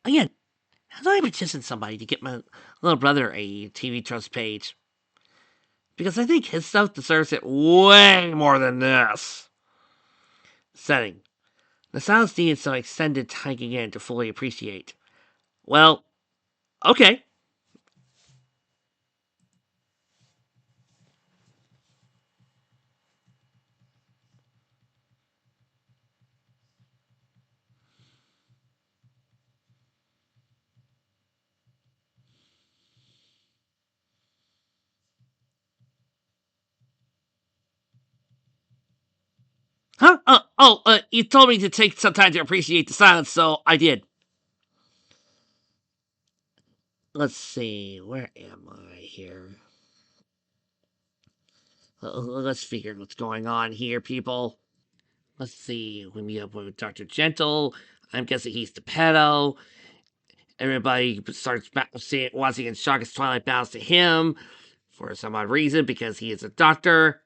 Again, how do I petition somebody to get my little brother a TV Trust page? Because I think his stuff deserves it way more than this. Setting. The silence needed some extended taking in to fully appreciate. Well, okay. Huh? You told me to take some time to appreciate the silence, so I did. Let's see, where am I here? Let's figure what's going on here, people. Let's see, we meet up with Dr. Gentle. I'm guessing he's the pedo. Everybody starts watching in shock as Twilight bows to him for some odd reason because he is a doctor.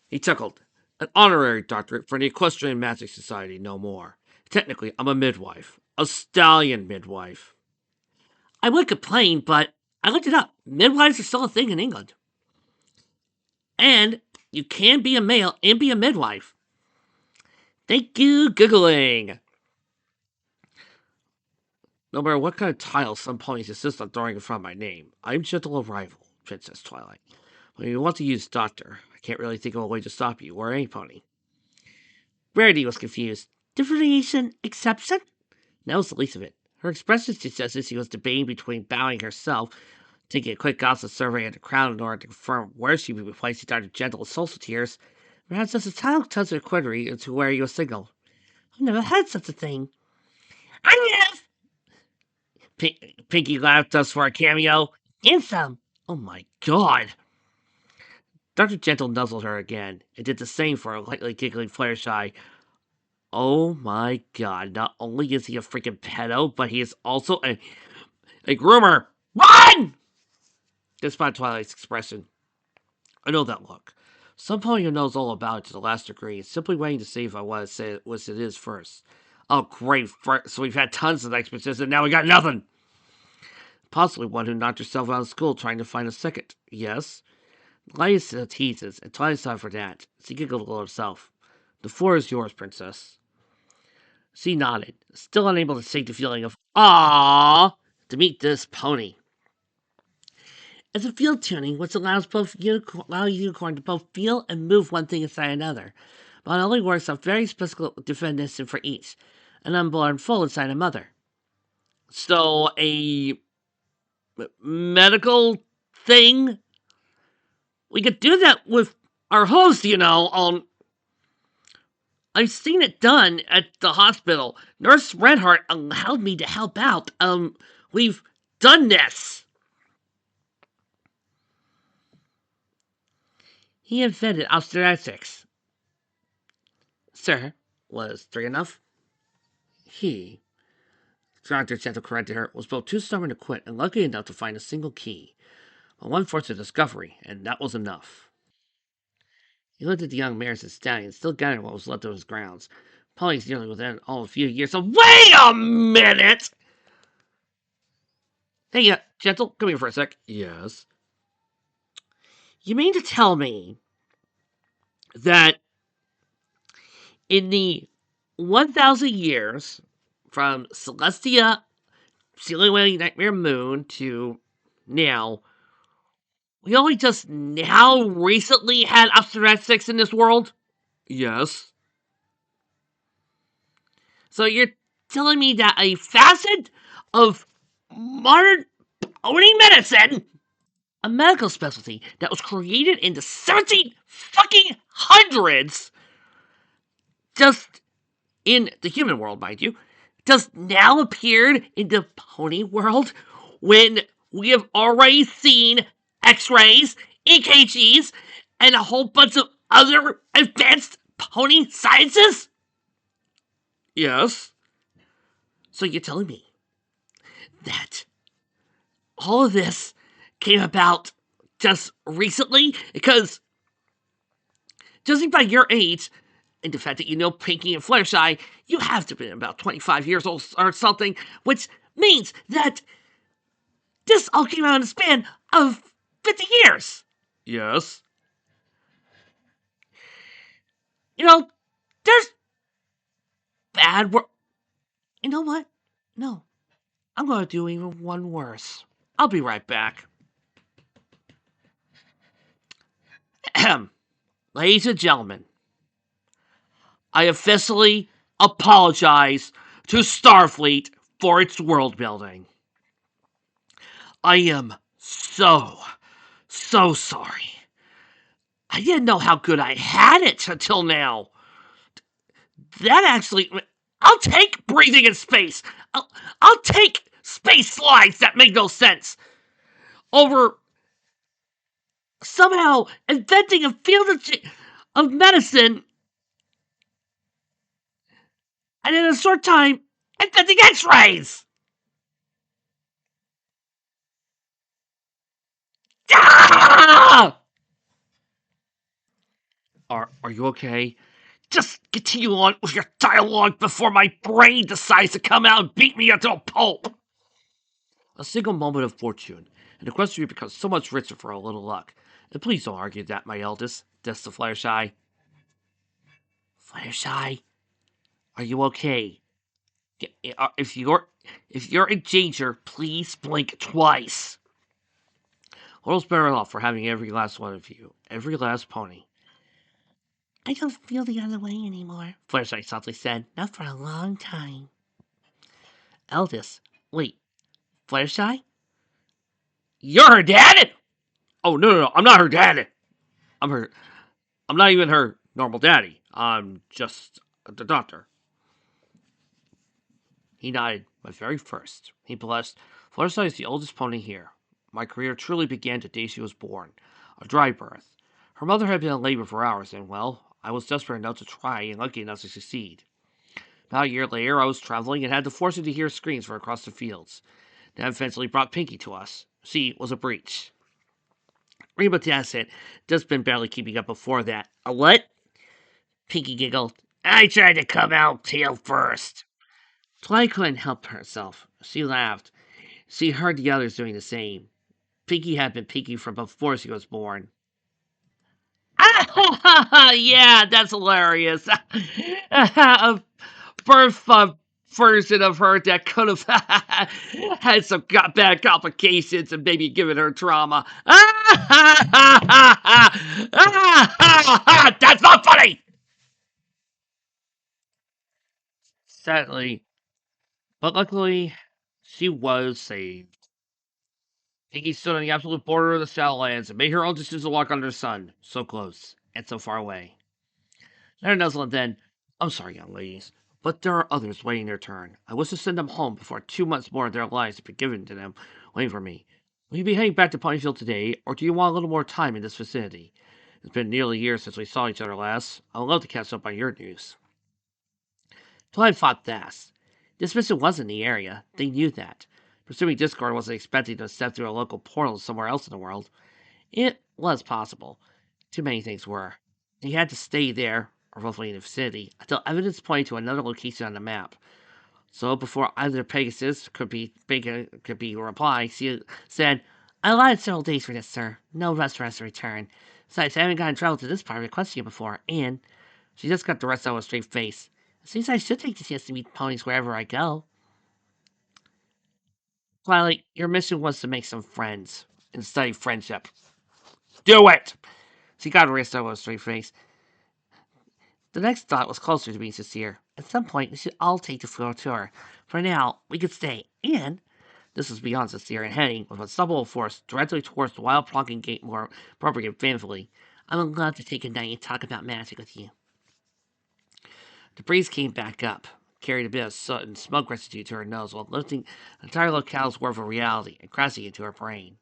He chuckled. An honorary doctorate for the Equestrian Magic Society, no more. Technically, I'm a midwife. A stallion midwife. I would complain, but I looked it up. Midwives are still a thing in England. And you can be a male and be a midwife. Thank you, Googling. No matter what kind of title some ponies insist on throwing in front of my name, I'm gentle arrival, Princess Twilight. When you want to use doctor, I can't really think of a way to stop you, or any pony. Rarity was confused. Differentiation exception? That was the least of it. Her expression suggested she was debating between bowing herself, taking a quick gossip survey of the crowd in order to confirm where she would be placing Dr. Gentle with social tears, perhaps just a tiny touch of query into where you a signal. I've never had such a thing. I have! Pinky laughed us for a cameo. And some. Oh my god. Dr. Gentle nuzzled her again, and did the same for a lightly giggling Fluttershy. Oh my god, not only is he a freaking pedo, but he is also a groomer. Run! Despite Twilight's expression. I know that look. Some pony who knows all about it to the last degree is simply waiting to see if I want to say it was it is first. Oh, great. So we've had tons of exposition, and now we got nothing. Possibly one who knocked herself out of school trying to find a second. Yes. Elias teases, and Twilight saw for that. She giggled a little herself. The floor is yours, princess. She nodded, still unable to shake the feeling of "aww" to meet this pony. As a field tuning, which allows unicorn to both feel and move one thing inside another, but it only works on very specific definition for each, an unborn foal inside a mother. So a medical thing, we could do that with our host, I've seen it done at the hospital. Nurse Redheart allowed me to help out. We've done this. He invented obstetrics. Sir, was 3 enough? He, Dr. Gentle corrected her, was both too stubborn to quit and lucky enough to find a single key. But one fortunate discovery, and that was enough. He looked at the young mares and stallions, still gathering what was left of his grounds. Polly's nearly within all a few years. So wait a minute! Hey, Gentle, come here for a sec. Yes. You mean to tell me that in the 1,000 years from Celestia, Ceiling Wailing Nightmare Moon to now, we only just now recently had obstetrics in this world? Yes. So you're telling me that a facet of modern pony medicine, a medical specialty that was created in the 17 fucking hundreds, just in the human world, mind you, just now appeared in the pony world when we have already seen x-rays, EKGs, and a whole bunch of other advanced pony sciences? Yes. So you're telling me that all of this came about just recently? Because judging by your age, And the fact that you know Pinky and Fluttershy, you have to be about 25 years old or something, which means that this all came out in a span of 50 years. Yes. You know, there's bad work. You know what? No, I'm going to do even one worse. I'll be right back. Ahem. Ladies and gentlemen, I officially apologize to Starfleet for its world building. I am so sorry. I didn't know how good I had it until now. That actually, I'll take breathing in space. I'll take space slides that make no sense over somehow inventing a field of medicine and in a short time inventing X-rays. Ah! Are you okay? Just continue on with your dialogue before my brain decides to come out and beat me into a pulp. A single moment of fortune, and the quest becomes so much richer for a little luck. And please don't argue that, my eldest. That's the Fluttershy. Fluttershy, are you okay? If you're in danger, please blink twice. World's better off for having every last one of you, every last pony. I don't feel the other way anymore, Fluttershy softly said. Not for a long time. Eldest, wait, Fluttershy? You're her dad? Oh no, I'm not her dad. I'm her. I'm not even her normal daddy. I'm just the doctor. He nodded. My very first. He blessed. Fluttershy is the oldest pony here. My career truly began the day she was born. A dry birth. Her mother had been in labor for hours, and well, I was desperate enough to try and lucky enough to succeed. About a year later, I was traveling and had to force her to hear screams from across the fields. That eventually brought Pinky to us. See, it was a breach. Rainbow Dad said, just been barely keeping up before that. A what? Pinky giggled. I tried to come out tail first. Twilight couldn't help herself. She laughed. She heard the others doing the same. Pinky had been Pinky from before she was born. Yeah, that's hilarious. A birth version of her that could have had some bad complications and maybe given her trauma. That's not funny! Sadly, but luckily, she was saved. Pinky stood on the absolute border of the Shadowlands and made her own decision to walk under the sun. So close, and so far away. Let her nuzzle and then, I'm sorry, young ladies, but there are others waiting their turn. I wish to send them home before 2 months more of their lives have been given to them, waiting for me. Will you be heading back to Ponyfield today, or do you want a little more time in this vicinity? It's been nearly a year since we saw each other last. I would love to catch up on your news. Twilight fought fast. This mission was in the area. They knew that. Presuming Discord wasn't expecting to step through a local portal somewhere else in the world. It was possible. Too many things were. He had to stay there, or roughly in the vicinity, until evidence pointed to another location on the map. So before either Pegasus could be reply, she said, I allotted several days for this, sir. No rush for us to return. Besides, I haven't gotten travel to this part of the question before, and she just got the rest out of a straight face. It seems I should take the chance to meet ponies wherever I go. Twilight, your mission was to make some friends and study friendship. Do it! She got a wrist over a straight face. The next thought was closer to being sincere. At some point, we should all take the field tour. For now, we could stay. And this was beyond sincere and heading with unstoppable force directly towards the wild plonking gate more appropriate fanfully. I would love to take a night and talk about magic with you. The breeze came back up, carried a bit of soot and smoke residue to her nose while lifting an entire locale's worth of reality and crashing into her brain.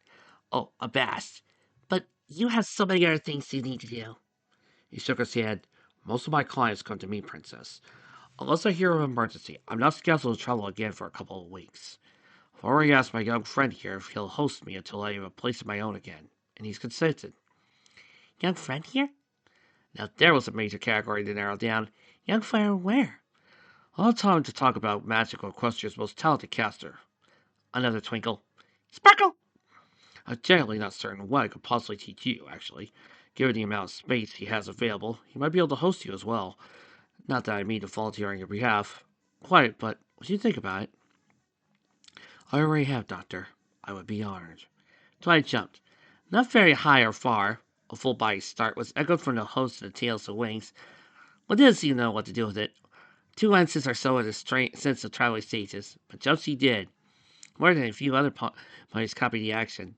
Oh, abashed. But you have so many other things you need to do. He shook his head. Most of my clients come to me, Princess. Unless I hear of an emergency, I'm not scheduled to travel again for a couple of weeks. I've already asked my young friend here if he'll host me until I have a place of my own again, and he's consented. Young friend here? Now there was a major category to narrow down. Young fire where? All time to talk about magical Equestria's most talented caster. Another twinkle. Sparkle! I'm generally not certain what I could possibly teach you, actually. Given the amount of space he has available, he might be able to host you as well. Not that I mean to volunteer on your behalf. Quite, but what do you think about it? I already have, Doctor. I would be honored. Twilight jumped. Not very high or far. A full body start was echoed from the host of the Tales of Wings, but didn't seem to know what to do with it. 2 lenses or so at his sense of traveling stages, but jumps he did. More than a few other ponies copied the action.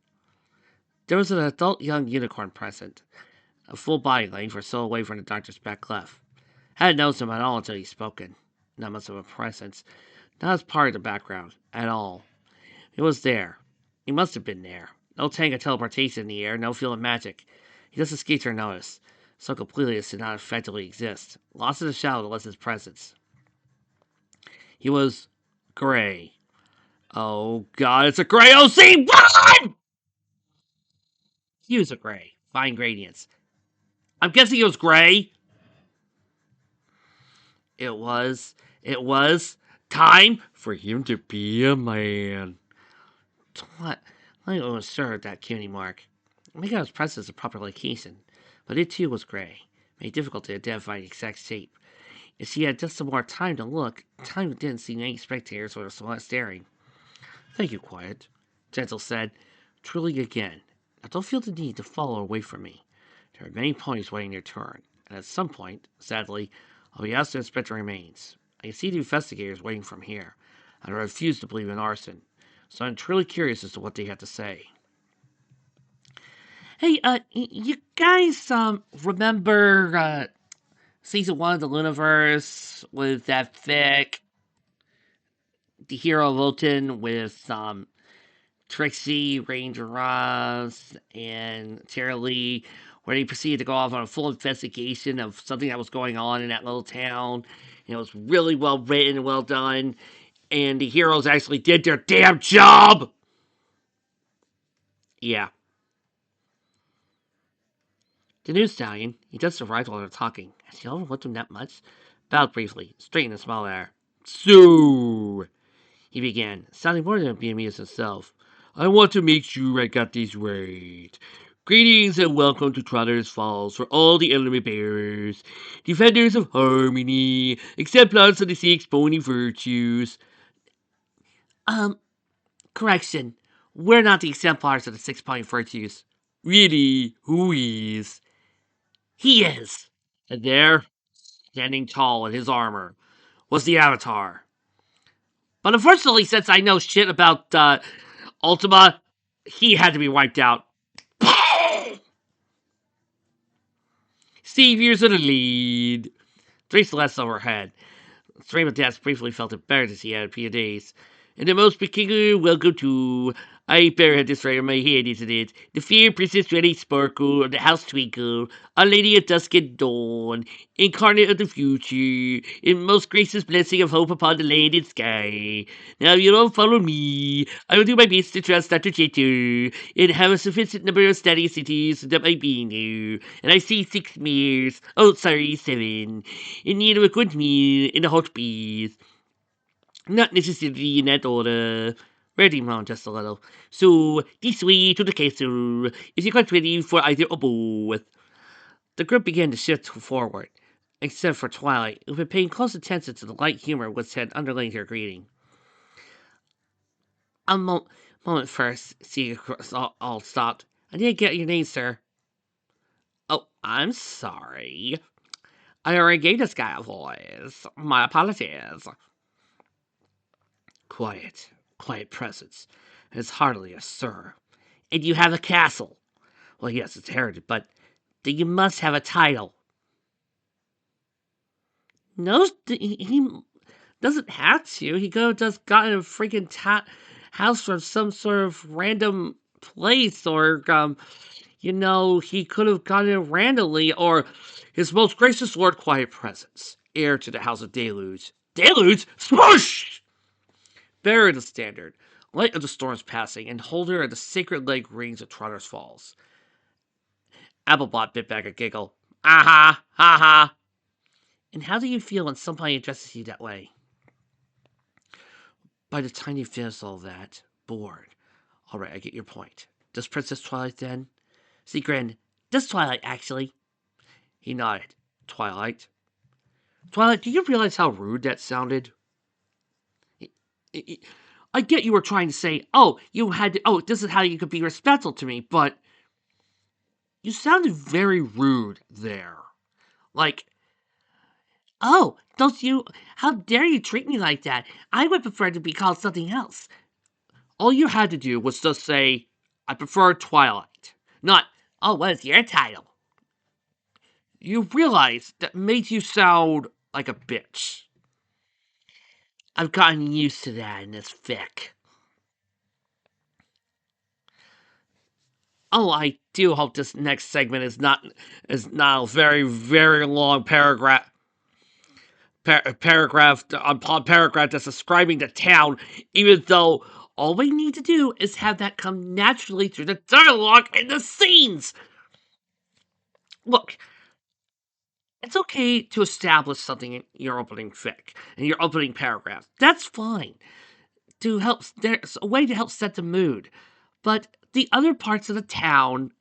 There was an adult young unicorn present, a full body length or so away from the doctor's back left. Hadn't noticed him at all until he'd spoken. Not much of a presence. Not as part of the background, at all. He was there. He must have been there. No tang of teleportation in the air, no feel of magic. He just escaped her notice, so completely as to not effectively exist. Lost in the shadow was his presence. He was gray. Oh god, it's a gray OC! Run! Hues of gray. Fine gradients. I'm guessing it was gray. It was time for him to be a man. What? I wasn't sure of that cutie mark. I got his presence a proper location, but it too was gray, made it difficult to identify the exact shape. If she had just some more time to look, time didn't see any spectators or someone staring. Thank you, Quiet, Gentle said, truly again. Now don't feel the need to follow away from me. There are many ponies waiting their turn, and at some point, sadly, I'll be asked to inspect the remains. I can see the investigators waiting from here, and I refuse to believe in arson, so I'm truly curious as to what they have to say. Hey, you guys, remember, season 1 of the Luniverse with that Vic, the hero Lotan with, Trixie, Ranger Ross, and Tara Lee, where they proceeded to go off on a full investigation of something that was going on in that little town. And it was really well written and well done, and the heroes actually did their damn job! Yeah. The new stallion, he just arrived while they were talking. Has he overlooked him that much? Bowed briefly, straightened a small air. So, he began, sounding more than being amused himself. I want to make sure I got this right. Greetings and welcome to Trotter's Falls for all the element bearers, defenders of harmony, exemplars of the 6 pony virtues. Correction. We're not the exemplars of the 6 pony virtues. Really? Who is? He is. And there, standing tall in his armor, was the Avatar. But unfortunately, since I know shit about Ultima, he had to be wiped out. Saviors of the lead. 3 celestes overhead. Stream of Death briefly felt embarrassed as he had a few days. And the most peculiar welcome to. I better have this right on my head, isn't it? The fair Princess Ready Sparkle of the House Twinkle, a lady of dusk and dawn, incarnate of the future, in most gracious blessing of hope upon the land and sky. Now you'll all follow me. I will do my best to trust Dr. Jeter, and have a sufficient number of study cities that might be new. And I see 6 mares. Oh, sorry, 7. In need of a good meal and a hot breeze. Not necessarily in that order. Ready round just a little. So, this way to the castle. Is you quite ready for either or both? The group began to shift forward, except for Twilight, who had been paying close attention to the light humor which had underlain her greeting. A moment first, seeing all stopped. I didn't get your name, sir. Oh, I'm sorry. I already gave this guy a voice. My apologies. Quiet presence. It's hardly a sir. And you have a castle. Well, yes, it's heritage, but you must have a title. No, he doesn't have to. He could have just gotten a freaking house from some sort of random place, or, he could have gotten it randomly, or his most gracious Lord Quiet Presence, heir to the House of Deluge. Deluge? Swoosh! Bearer of the standard, light of the storms passing, and holder of the sacred leg rings of Trotter's Falls. Applebot bit back a giggle. Aha, ha ha. And how do you feel when somebody addresses you that way? By the time you finish all that, bored. Alright, I get your point. Does Princess Twilight then? See, grinned. Does Twilight, actually? He nodded. Twilight? Twilight, do you realize how rude that sounded? I get you were trying to say, this is how you could be respectful to me, but you sounded very rude there. Like, oh, how dare you treat me like that? I would prefer to be called something else. All you had to do was just say, I prefer Twilight. Not, oh, what is your title? You realize that made you sound like a bitch. I've gotten used to that in this fic. Oh, I do hope this next segment is not a very, very long paragraph upon paragraph that's describing the town, even though all we need to do is have that come naturally through the dialogue and the scenes. Look, it's okay to establish something in your opening fic, in your opening paragraph. That's fine. There's a way to help set the mood. But the other parts of the town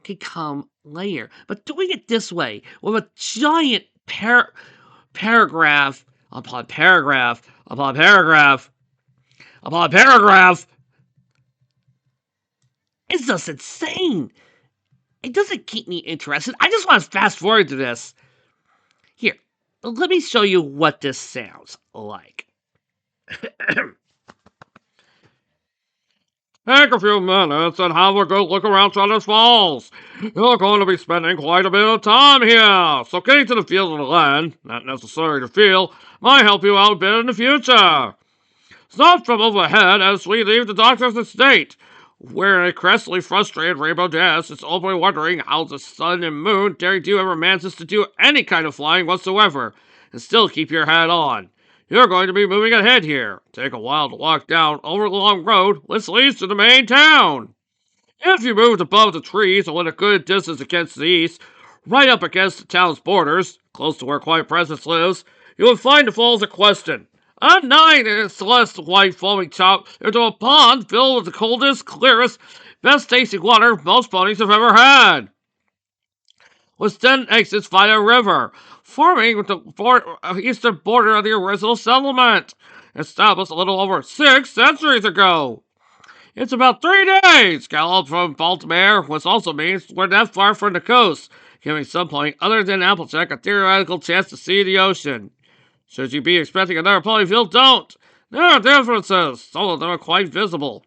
can come later. But doing it this way, with a giant paragraph upon paragraph upon paragraph upon paragraph, it's just insane. It doesn't keep me interested. I just want to fast forward to this. Here, let me show you what this sounds like. Take a few minutes and have a good look around Shutters Falls. You're going to be spending quite a bit of time here, so getting to the field of the land, not necessary to feel, might help you out a bit in the future. Stop from overhead as we leave the doctor's estate, where a crestly frustrated Rainbow Dash is openly wondering how the sun and moon daring do ever manages to do any kind of flying whatsoever, and still keep your hat on. You're going to be moving ahead here. Take a while to walk down over the long road which leads to the main town. If you moved above the trees and went a good distance against the east, right up against the town's borders, close to where Quiet Presence lives, you would find the falls in question. Undying in its celeste white foaming top into a pond filled with the coldest, clearest, best tasting water most ponies have ever had, which then exits via a river, forming the eastern border of the original settlement, established a little over 6 centuries ago. It's about 3 days gallop from Baltimore, which also means we're not far from the coast, giving some point other than Applejack a theoretical chance to see the ocean. Should you be expecting another Ponyfield, don't. There are differences, some of them are quite visible.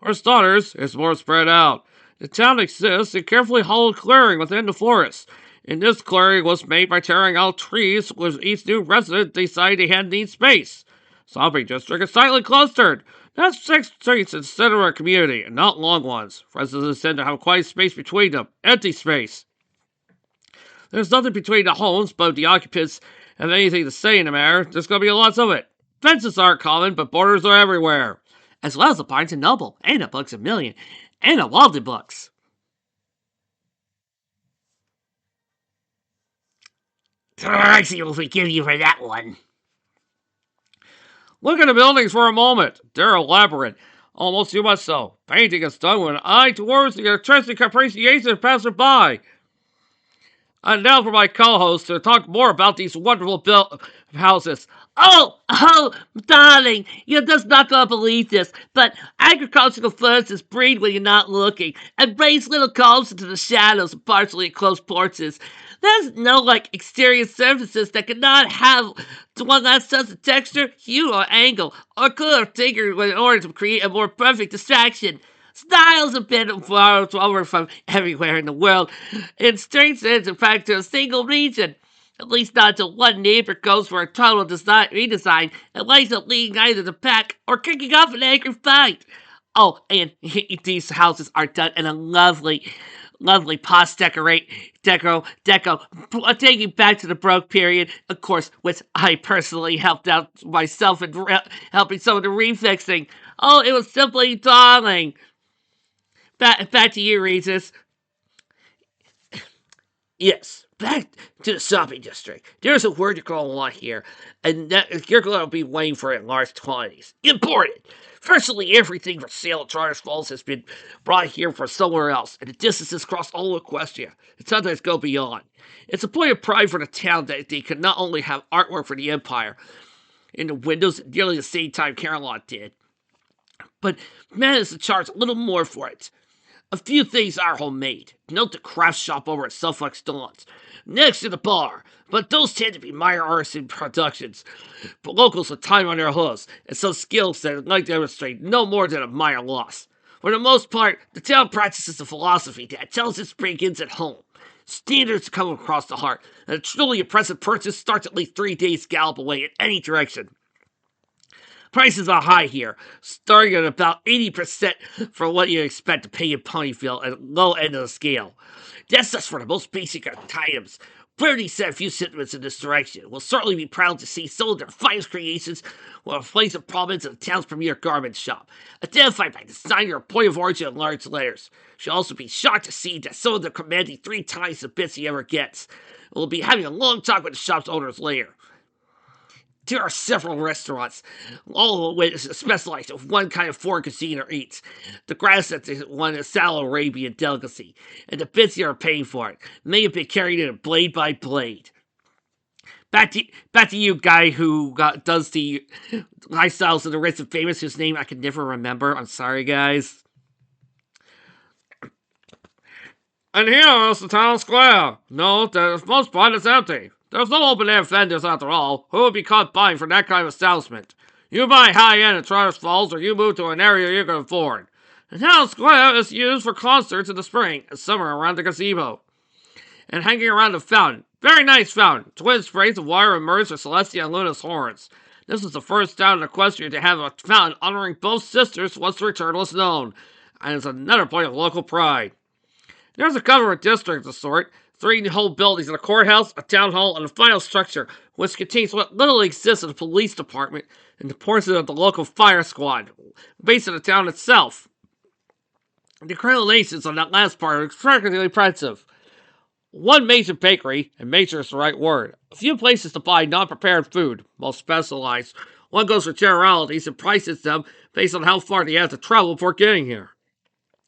For starters, it's more spread out. The town exists in carefully hollowed clearing within the forest, and this clearing was made by tearing out trees with each new resident decided they had need space. Shopping district is tightly clustered. That's 6 streets in the center of a community, and not long ones. Residents tend to have quite space between them. Empty space. There's nothing between the homes, but if the occupants have anything to say in the matter, there's going to be lots of it. Fences aren't common, but borders are everywhere. As well as a Barnes & Noble, and a Books A Million, and a Walden Books. I see what we give you for that one. Look at the buildings for a moment. They're elaborate. Almost too much so. Painting is done with an eye towards the artistic appreciation of passersby. And now for my co-host to talk more about these wonderful houses. Oh, darling, you're just not going to believe this, but agricultural furnaces breed when you're not looking and raise little calves into the shadows of partially enclosed porches. There's no, exterior surfaces that cannot have one that sense of texture, hue, or angle, or color figure in order to create a more perfect distraction. Styles have been borrowed over from everywhere in the world, and strengths in fact to a single region. At least not until one neighbor goes for a total redesign and winds up leading either the pack or kicking off an angry fight. Oh, and these houses are done in a lovely post deco, taking back to the Baroque period, of course, which I personally helped out myself in helping some of the refixing. Oh, it was simply darling. Back to you, Regis. Yes, back to the shopping district. There's a word you're going to want here, and that you're going to be waiting for it in large quantities. Imported. Virtually everything for sale at Charters Falls has been brought here from somewhere else, and the distances cross all of Equestria, and sometimes go beyond. It's a point of pride for the town that they can not only have artwork for the Empire in the windows at nearly the same time Carolot did, but managed to charge a little more for it. A few things are homemade. Note the craft shop over at Suffolk Dawns, next to the bar, but those tend to be minor artisan productions. But locals with time on their hooves and some skills that like to demonstrate no more than a minor loss. For the most part, the town practices a philosophy that tells its begins at home. Standards come across the heart, and a truly impressive purchase starts at least 3 days gallop away in any direction. Prices are high here, starting at about 80% for what you expect to pay in Ponyville at the low end of the scale. That's just for the most basic items. Brody said a few sentiments in this direction. We'll certainly be proud to see some of their finest creations will place of prominence in the town's premier garment shop, identified by designer or point of origin in large letters. She'll also be shocked to see that some of them commanding 3 times the bits he ever gets. We'll be having a long talk with the shop's owners later. There are several restaurants, all of which specialize in one kind of foreign cuisine or eats. The grass at the one is South Arabian delicacy, and the bits you are paying for it may have been carried in blade by blade. Back to you, guy who does the lifestyles of the rich and famous, whose name I can never remember. I'm sorry, guys. And here is the town square. Note that for the most part it's empty. There's no open-air vendors after all. Who would be caught buying from that kind of establishment? You buy high-end at Charters Falls, or you move to an area you can afford. The town square is used for concerts in the spring and summer around the gazebo. And hanging around the fountain. Very nice fountain. Twin sprays of wire emerged for Celestia and Luna's horns. This is the first town in Equestria to have a fountain honoring both sisters once the return was known. And it's another point of local pride. There's a government district of the sort. 3 whole buildings and a courthouse, a town hall, and a final structure, which contains what little exists of the police department and the portion of the local fire squad, based in the town itself. The creations on that last part are extremely impressive. One major bakery, and major is the right word, a few places to buy non-prepared food, most specialized. One goes for generalities and prices them based on how far they have to travel before getting here.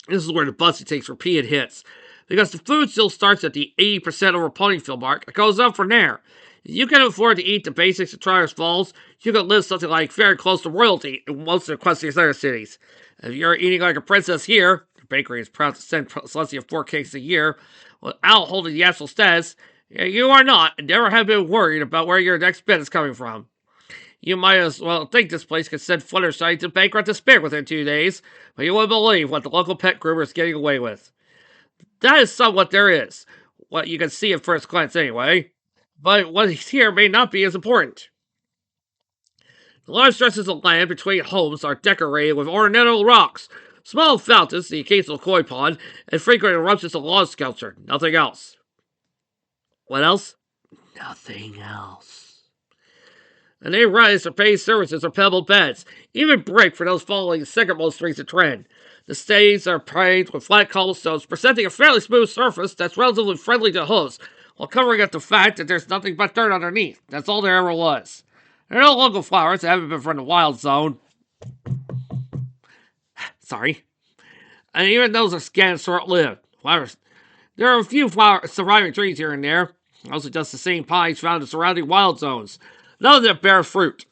This is where the budget takes repeated hits. Because the food still starts at the 80% over Ponyville mark, it goes up from there. If you can afford to eat the basics of Charters Falls, you can live something like very close to royalty in most of Equestria's other cities. If you're eating like a princess here, the bakery is proud to send Celestia 4 cakes a year, without holding the actual status, you are not, and never have been worried about where your next bit is coming from. You might as well think this place could send Fluttershy to bankrupt despair within 2 days, but you wouldn't believe what the local pet groomer is getting away with. That is somewhat there is. What you can see at first glance anyway. But what is here may not be as important. The large stretches of land between homes are decorated with ornamental rocks, small fountains, the occasional koi pond, and frequent eruptions of lawn sculpture. Nothing else. What else? Nothing else. And they rise to pay services or pebble beds, even brick for those following the second-most recent trend. The stays are paved with flat cobblestones, presenting a fairly smooth surface that's relatively friendly to hooves, while covering up the fact that there's nothing but dirt underneath. That's all there ever was. There are no local flowers that haven't been from the wild zone. Sorry. And even those are scant and short-lived. Flowers. There are a few surviving trees here and there, also just the same pines found in the surrounding wild zones. None of them bear fruit.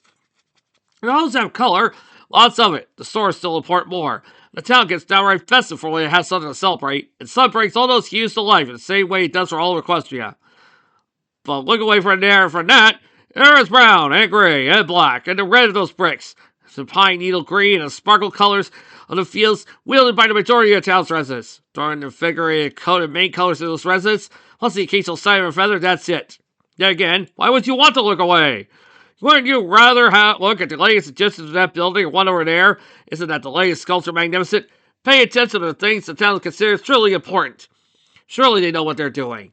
Those have color, lots of it. The stores still import more. The town gets downright festive for when it has something to celebrate, and sun brings all those hues to life in the same way it does for all of Equestria. But look away from that, there is brown, and gray, and black, and the red of those bricks. The pine needle green and sparkle colors of the fields wielded by the majority of the town's residents. Throwing the figurated coat and main colors of those residents, plus the occasional cinnamon feather, that's it. Then again, why would you want to look away? Wouldn't you rather look at the latest addition to that building or one over there? Isn't that the latest sculpture magnificent? Pay attention to the things the town considers truly important. Surely they know what they're doing.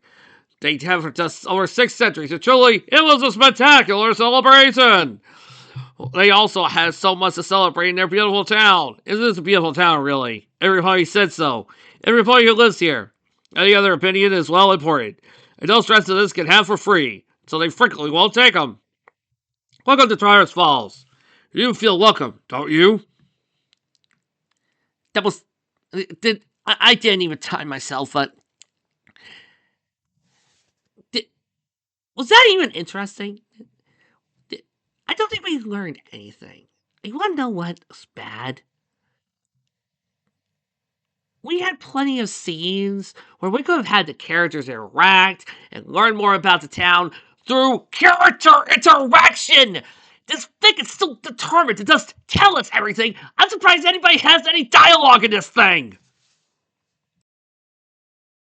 They have for just over 6 centuries, and truly, it was a spectacular celebration. They also have so much to celebrate in their beautiful town. Isn't this a beautiful town, really? Everybody said so. Everybody who lives here. Any other opinion is well imported. and those residents can have for free, so they frequently won't take them. Welcome to Traverse Falls. You feel welcome, don't you? That was... I didn't even time myself, but... Was that even interesting? I don't think we learned anything. You want to know what's bad? We had plenty of scenes where we could have had the characters interact and learn more about the town through character interaction. This thing is so determined to just tell us everything. I'm surprised anybody has any dialogue in this thing.